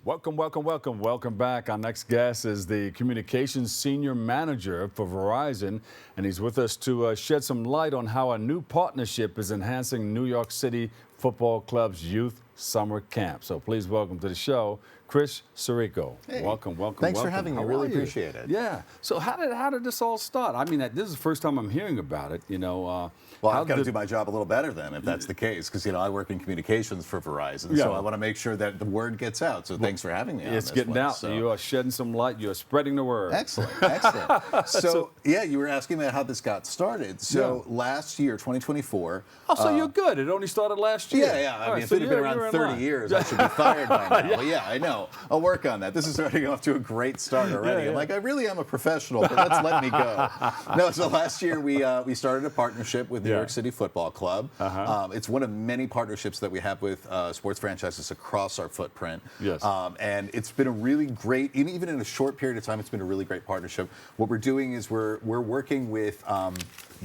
Welcome back. Our next guest is the Communications Senior Manager for Verizon, and he's with us to shed some light on how a new partnership is enhancing New York City Football Club's youth summer camp. So please welcome to the show, Chris Serico. Hey. Welcome. Thanks for having me. Really appreciate it. Yeah. So how did this all start? I mean, this is the first time I'm hearing about it. Well, I've got to do my job a little better then, if that's the case, because I work in communications for Verizon, so I want to make sure that the word gets out. So thanks for having me. It's getting out. So you are shedding some light. You are spreading the word. Excellent. So you were asking me how this got started. So last year, 2024. Oh, so you're good. It only started last year. Yeah. I mean, if it had been around 30 years, I should be fired by now. But yeah, I know. I'll work on that. This is starting off to a great start already. I'm like, I really am a professional, but let's let me go. No, so last year we started a partnership with New York City Football Club. It's one of many partnerships that we have with sports franchises across our footprint. Yes. And it's been a really great, even in a short period of time, it's been a really great partnership. What we're doing is we're working with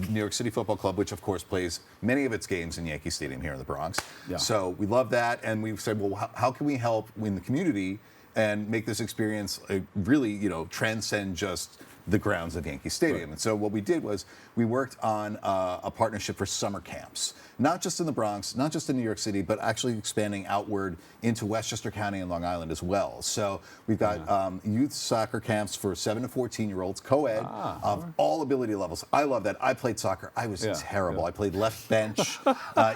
New York City Football Club, which of course plays many of its games in Yankee Stadium here in the Bronx. Yeah. So we love that, and we've said, well, how can we help in the community and make this experience really, transcend just the grounds of Yankee Stadium. Right. And so what we did was we worked on a partnership for summer camps, not just in the Bronx, not just in New York City, but actually expanding outward into Westchester County and Long Island as well. So we've got youth soccer camps for 7 to 14-year-olds, co-ed, of all ability levels. I love that. I played soccer. I was terrible. I played left bench.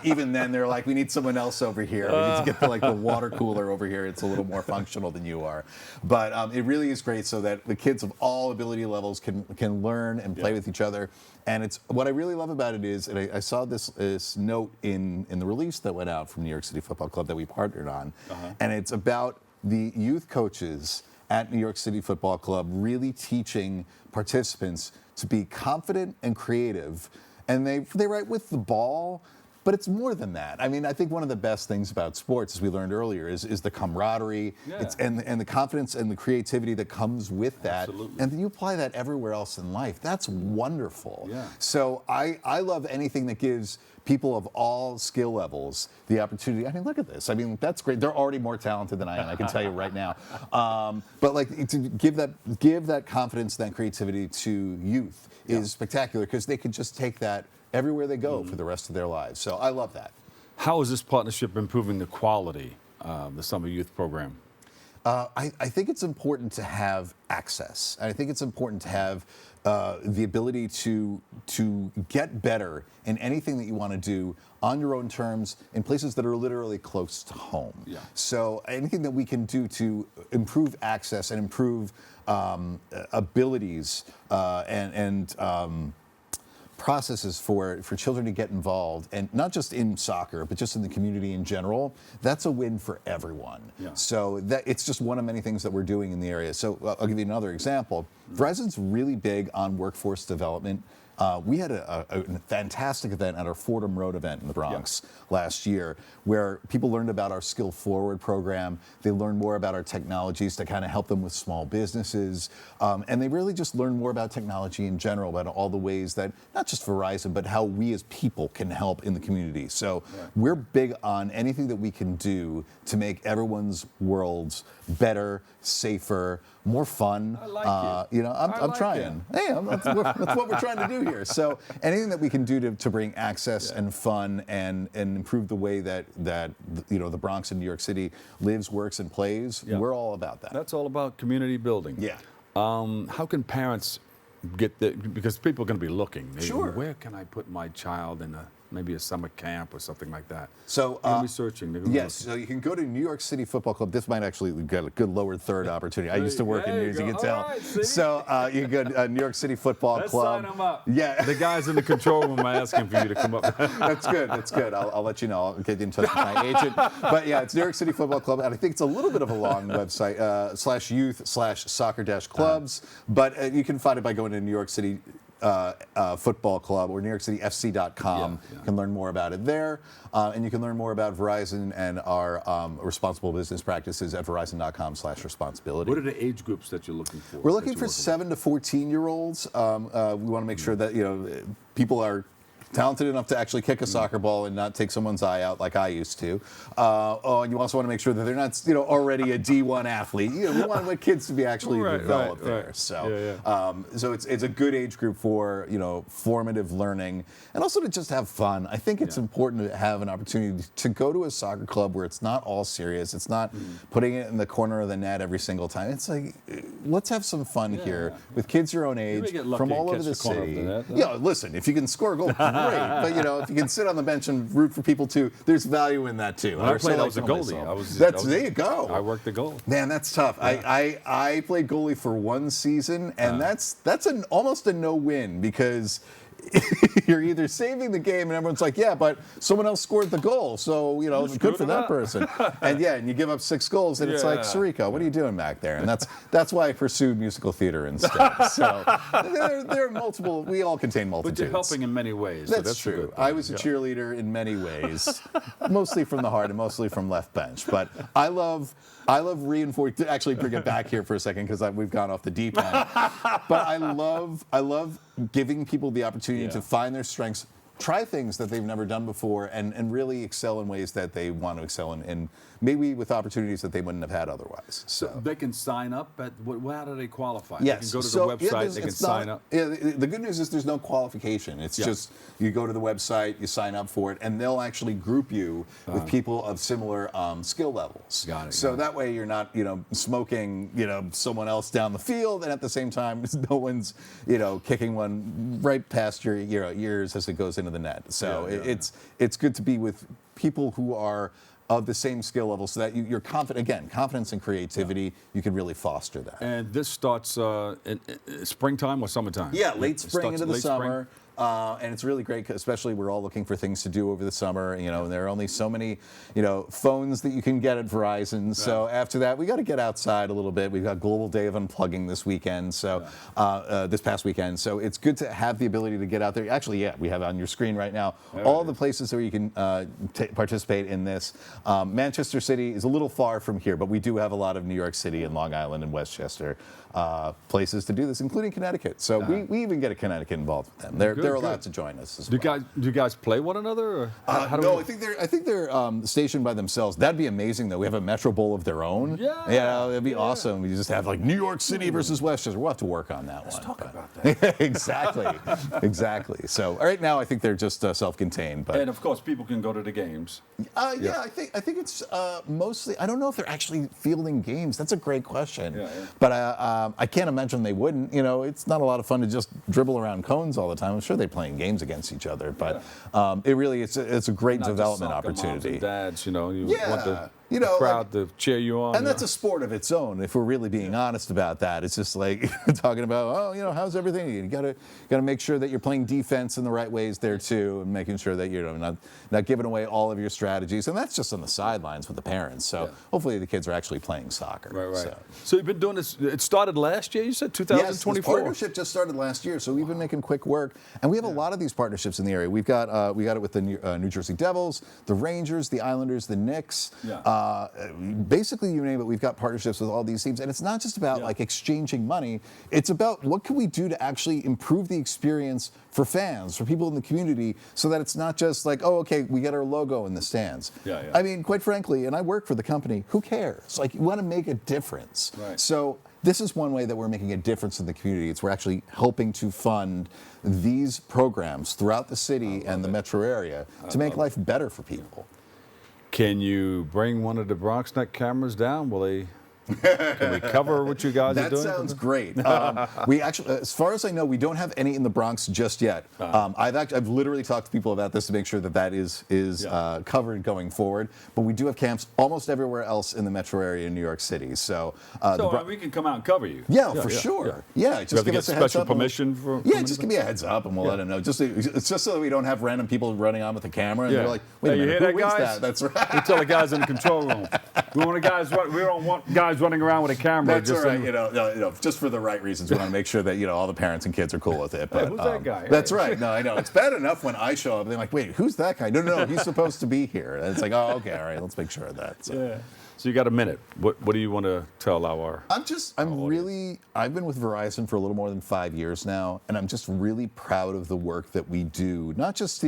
Even then, they're like, we need someone else over here. We need to get the water cooler over here. It's a little more functional than you are. But it really is great so that the kids of all ability levels can learn and play with each other. And it's what I really love about it is, and I saw this note in the release that went out from New York City Football Club that we partnered on, and it's about the youth coaches at New York City Football Club really teaching participants to be confident and creative, and they write with the ball. But it's more than that. I mean, I think one of the best things about sports, as we learned earlier, is the camaraderie and the confidence and the creativity that comes with that. Absolutely. And then you apply that everywhere else in life. That's wonderful. Yeah. So I love anything that gives people of all skill levels the opportunity. I mean, look at this. I mean, that's great. They're already more talented than I am, I can tell you right now. But to give that confidence, that creativity to youth is spectacular, because they can just take that everywhere they go for the rest of their lives. So I love that. How is this partnership improving the quality of the summer youth program? I think it's important to have access. I think it's important to have the ability to get better in anything that you want to do on your own terms in places that are literally close to home. Yeah. So anything that we can do to improve access and improve abilities and processes for children to get involved, and not just in soccer, but just in the community in general, that's a win for everyone. Yeah. So it's just one of many things that we're doing in the area. So I'll give you another example. Verizon's really big on workforce development. We had a fantastic event at our Fordham Road event in the Bronx last year, where people learned about our Skill Forward program. They learned more about our technologies to kind of help them with small businesses. And they really just learned more about technology in general, about all the ways that, not just Verizon, but how we as people can help in the community. So we're big on anything that we can do to make everyone's worlds better, safer, more fun. I like you. I'm trying. Hey, that's what we're trying to do here. So anything that we can do to bring access and fun and improve the way that the Bronx and New York City lives, works, and plays, we're all about that. That's all about community building. Yeah. How can parents get because people are going to be looking. Where can I put my child in maybe a summer camp or something like that? So researching. Yes, so you can go to New York City Football Club. This might actually get a good lower third opportunity. I used to work in news, you can tell. Right, so you can go to New York City Football Club. Let's sign them up. Yeah. The guys in the control room are asking for you to come up. That's good. I'll let you know. I'll get in touch with my agent. But yeah, it's New York City Football Club, and I think it's a little bit of a long website, /youth/soccer-clubs. But you can find it by going to New York City Football Club or NewYorkCityFC.com. You can learn more about it there. And you can learn more about Verizon and our responsible business practices at Verizon.com/responsibility. What are the age groups that you're looking for? We're looking for 7 to 14-year-olds. We want to make sure that people are talented enough to actually kick a soccer ball and not take someone's eye out like I used to. And you also want to make sure that they're not, already a D1 athlete. We want kids to be actually developed there. So, so it's a good age group for formative learning, and also to just have fun. I think it's important to have an opportunity to go to a soccer club where it's not all serious. It's not putting it in the corner of the net every single time. It's like, let's have some fun here with kids your own age from all over the city. Listen, if you can score a goal, great. But if you can sit on the bench and root for people too, there's value in that too. When I played, I was a goalie. There you go. I worked the goal. Man, that's tough. Yeah. I played goalie for one season, and that's almost a no-win, because you're either saving the game and everyone's like, yeah, but someone else scored the goal, so good for that person. And you give up 6 goals, and it's like, Serico, what are you doing back there? And that's why I pursued musical theater instead. So there are multiple. We all contain multitudes. But you're helping in many ways. That's true. I was a cheerleader in many ways, mostly from the heart and mostly from left bench. But I love reinforcing. To actually bring it back here for a second, because we've gone off the deep end. But I love giving people the opportunity to find their strengths, try things that they've never done before, and really excel in ways that they want to excel in, and maybe with opportunities that they wouldn't have had otherwise. So they can sign up at how do they qualify? Yes. They can go to the website, they can sign up. Yeah, the good news is there's no qualification. It's just you go to the website, you sign up for it, and they'll actually group you with people of similar skill levels. Got it. So that way you're not smoking someone else down the field, and at the same time no one's kicking one right past your ears as it goes into the net. So it's good to be with people who are of the same skill level, so that you're confident. Again, confidence and creativity, you can really foster that. And this starts in springtime or summertime? Yeah, late spring into the summer. And it's really great, especially we're all looking for things to do over the summer. And there are only so many, phones that you can get at Verizon. Right. So after that, we got to get outside a little bit. We've got Global Day of Unplugging this weekend, so this past weekend. So it's good to have the ability to get out there. Actually, we have on your screen right now all the places where you can participate in this. Manchester City is a little far from here, but we do have a lot of New York City and Long Island and Westchester places to do this, including Connecticut. So we even get a Connecticut involved with them. They're allowed to join us as well. Do you guys play one another? Or no, I think they're stationed by themselves. That'd be amazing, though. We have a Metro Bowl of their own. Yeah, it'd be awesome. We just have like New York City versus Westchester. We'll have to work on that. Let's talk about that. Exactly. So right now, I think they're just self-contained. But and of course, people can go to the games. I think it's mostly. I don't know if they're actually fielding games. That's a great question. But I can't imagine they wouldn't. It's not a lot of fun to just dribble around cones all the time. I'm sure they're playing games against each other, but it really it's a great not development just soccer opportunity. Moms and dads, you want the crowd to cheer you on. And that's a sport of its own, if we're really being honest about that. It's just like talking about, how's everything? You gotta make sure that you're playing defense in the right ways there too, and making sure that you're not giving away all of your strategies. And that's just on the sidelines with the parents. So hopefully the kids are actually playing soccer. Right. So you've been doing this. It started last year. You said 2024. Yes, this partnership just started last year. So we've been making quick work, and we have a lot of these partnerships in the area. We got it with the New Jersey Devils, the Rangers, the Islanders, the Knicks. Basically, you name it, we've got partnerships with all these teams. And it's not just about like exchanging money. It's about what can we do to actually improve the experience for fans, for people in the community, so that it's not just like, we get our logo in the stands. I mean, quite frankly, and I work for the company, who cares? Like, you want to make a difference. Right. So this is one way that we're making a difference in the community. It's we're actually helping to fund these programs throughout the city and the metro area to make life better for people. Can you bring one of the BronxNet cameras down? Can we cover what you guys are doing? That sounds great. We actually, as far as I know, we don't have any in the Bronx just yet. I've literally talked to people about this to make sure that is covered going forward. But we do have camps almost everywhere else in the metro area in New York City. So we can come out and cover you. Yeah, for sure. Yeah, just give us a special permission for. Just give me a heads up and we'll let them know. It's just so that we don't have random people running on with the camera and they're like, wait a minute, who is that? That's right. We tell the guys in the control room. We don't want guys running around with a camera. That's all right. Just for the right reasons. We want to make sure that all the parents and kids are cool with it. But who's that guy? That's right. No, I know. It's bad enough when I show up. They're like, wait, who's that guy? No, he's supposed to be here. And it's like, oh, okay, all right. Let's make sure of that. So. So you got a minute. What do you want to tell our? I've been with Verizon for a little more than 5 years now, and I'm just really proud of the work that we do. Not just,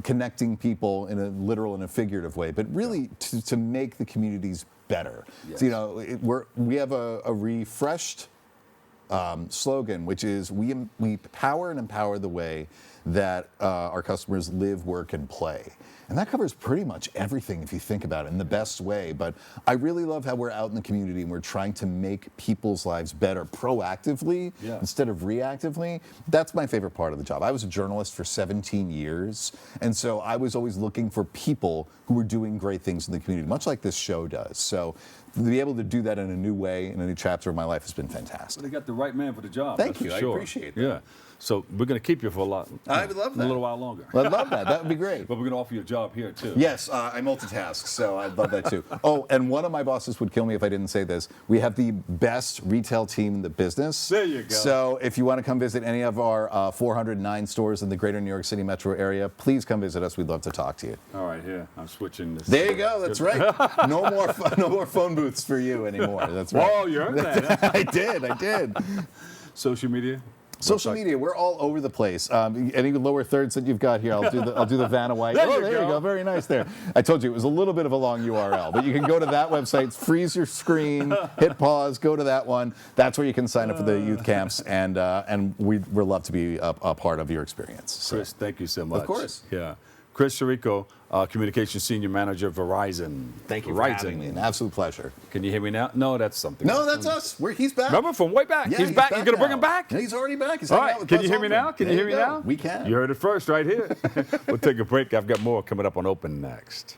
connecting people in a literal and a figurative way, but really to make the communities better. Yes. So, we have a refreshed slogan, which is we power and empower the way that our customers live, work, and play. And that covers pretty much everything if you think about it in the best way. But I really love how we're out in the community and we're trying to make people's lives better proactively instead of reactively. That's my favorite part of the job. I was a journalist for 17 years. And so I was always looking for people who were doing great things in the community, much like this show does. So to be able to do that in a new way, in a new chapter of my life has been fantastic. Well, they got the right man for the job. Thank you. For I sure. appreciate that. Yeah. So we're going to keep you for I would love that. A little while longer. I'd love that. That would be great. But we're going to offer you a job here, too. Yes, I multitask, so I'd love that too. Oh, and one of my bosses would kill me if I didn't say this. We have the best retail team in the business. There you go. So if you want to come visit any of our 409 stores in the greater New York City metro area, please come visit us. We'd love to talk to you. All right, here. I'm switching this. There you go. That's right. No more phone booths for you anymore. That's right. Oh, you earned that. I did. Social media? Social media, we're all over the place. Any lower thirds that you've got here, I'll do the Vanna White. There you go. Very nice there. I told you it was a little bit of a long URL, but you can go to that website, freeze your screen, hit pause, go to that one. That's where you can sign up for the youth camps, and we'd love to be a part of your experience. So. Chris, thank you so much. Of course. Yeah. Chris Serico, Communications Senior Manager, Verizon. Thank you for having me. An absolute pleasure. Can you hear me now? No, that's something. No, else. that's us. He's back. Remember from way back? Yeah, he's back. You're going to bring now. him back? Yeah, he's already back. He's All hanging right. out with Can Buzz you hear me Aldrin. now? Can you There hear me go. now? We can. You heard it first right here. We'll take a break. I've got more coming up on Open next.